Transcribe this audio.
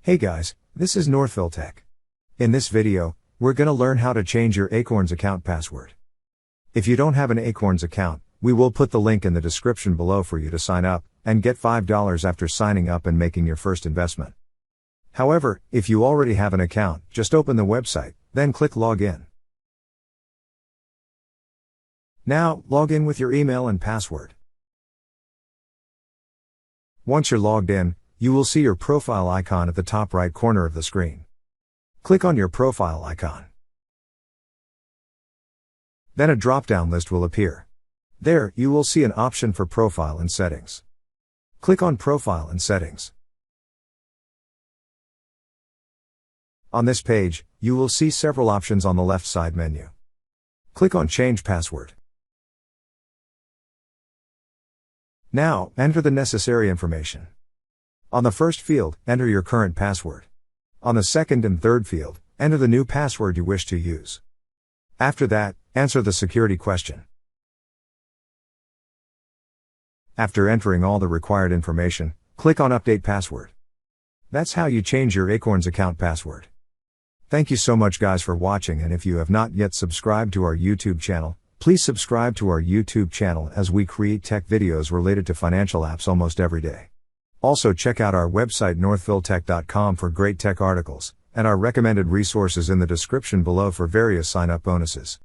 Hey guys, this is Northville Tech. In this video, we're gonna learn how to change your Acorns account password. If you don't have an Acorns account, we will put the link in the description below for you to sign up, and get $5 after signing up and making your first investment. However, if you already have an account, just open the website, then click Login. Now, log in with your email and password. Once you're logged in, you will see your profile icon at the top right corner of the screen. Click on your profile icon. Then a drop-down list will appear. There, you will see an option for Profile and Settings. Click on Profile and Settings. On this page, you will see several options on the left side menu. Click on Change Password. Now, enter the necessary information. On the first field, enter your current password. On the second and third field, enter the new password you wish to use. After that, answer the security question. After entering all the required information, click on Update Password. That's how you change your Acorns account password. Thank you so much guys for watching, and if you have not yet subscribed to our YouTube channel, please subscribe to our YouTube channel as we create tech videos related to financial apps almost every day. Also check out our website northvilletech.com for great tech articles, and our recommended resources in the description below for various sign-up bonuses.